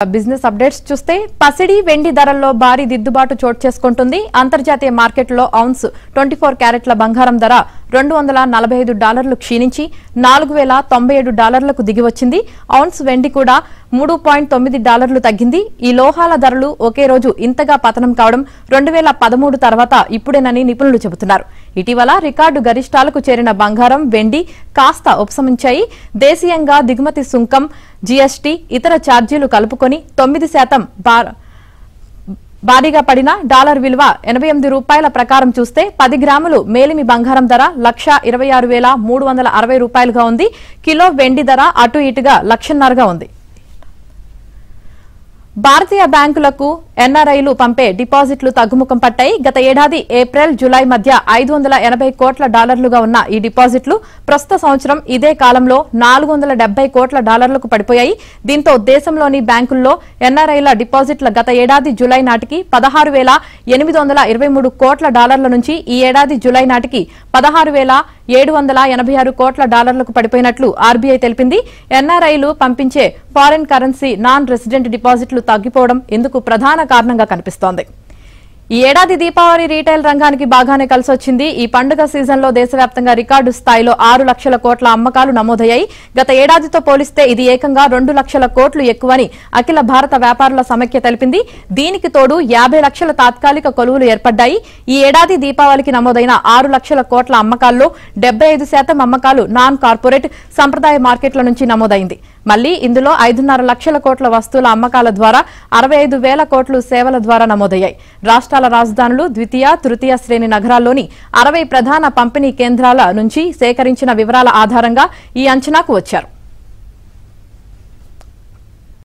Business updates చూస్తే పసిడి వెండి ధరల్లో భారీ దిద్దుబాటు చోటు చేసుకుంటుంది. అంతర్జాతీయ మార్కెట్లో ఔన్స్ 24 క్యారెట్ల బంగారం ధర $245 క్షీణించి $4097లకు దిగివచ్చింది. ఔన్స్ వెండి కూడా $3.9 తగ్గింది. ఈ లోహాల ధరలు ఒకే రోజు ఇంతగా పతనం కావడం 2013 తర్వాత ఇప్పుడేనని నిపుణులు చెబుతున్నారు. ఇటీవల రికార్డు గరిష్టాలకు చేరిన బంగారం, వెండి కాస్త ఉపశమించాయి. దేశీయంగా దిగుమతి సుంకం, జీఎస్టీ, ఇతర ఛార్జీలు కలుపుకొని 9% భారీగా పడిన డాలర్ విలువ $88 ప్రకారం చూస్తే 10 గ్రాములు మేలిమి బంగారం ధర $126,360 ఉంది. కిలో వెండి ధర అటు ఇటుగా $1,50,000 ఉంది. భారతీయ బ్యాంకులకు ఎన్ఆర్ఐలు పంపే డిపాజిట్లు తగ్గుముఖం పట్టాయి. గత ఏడాది ఏప్రిల్, జులై మధ్య $580 కోట్ల ఉన్న ఈ డిపాజిట్లు ప్రస్తుత సంవత్సరం ఇదే కాలంలో $470 కోట్ల పడిపోయాయి. దీంతో దేశంలోని బ్యాంకుల్లో ఎన్ఆర్ఐల డిపాజిట్ల గత ఏడాది జులై నాటికి $16,823 కోట్ల నుంచి ఈ ఏడాది జులై నాటికి $16,786 కోట్ల పడిపోయినట్లు ఆర్బీఐ తెలిపింది. ఎన్ఆర్ఐలు పంపించే ఫారిన్ కరెన్సీ నాన్ రెసిడెంట్ డిపాజిట్లు తగ్గిపోవడం ఇందుకు ప్రధాన కారణంగా కనిపిస్తోంది. ఈ ఏడాది దీపావళి రీటైల్ రంగానికి బాగానే కలిసొచ్చింది. ఈ పండుగ సీజన్లో దేశవ్యాప్తంగా రికార్డు స్థాయిలో 6 లక్షల కోట్ల అమ్మకాలు నమోదయ్యాయి. గత ఏడాదితో పోలిస్తే ఇది ఏకంగా 2 లక్షల కోట్లు ఎక్కువని అఖిల భారత వ్యాపారుల సమైక్య తెలిపింది. దీనికి తోడు 50 లక్షల తాత్కాలిక కొలువులు ఏర్పడ్డాయి. ఈ ఏడాది దీపావళికి నమోదైన 6 లక్షల కోట్ల అమ్మకాల్లో 75% అమ్మకాలు నాన్ కార్పొరేట్ సంప్రదాయ మార్కెట్ల నుంచి నమోదైంది. మళ్లీ ఇందులో 5.5 లక్షల కోట్ల వస్తువుల అమ్మకాల ద్వారా 65,000 కోట్లు సేవల ద్వారా నమోదయ్యాయి. రాష్ట్రాల రాజధానులు, ద్వితీయ, తృతీయ శ్రేణి నగరాల్లోని 60 ప్రధాన పంపిణీ కేంద్రాల నుంచి సేకరించిన వివరాల ఆధారంగా ఈ అంచనాకు వచ్చారు.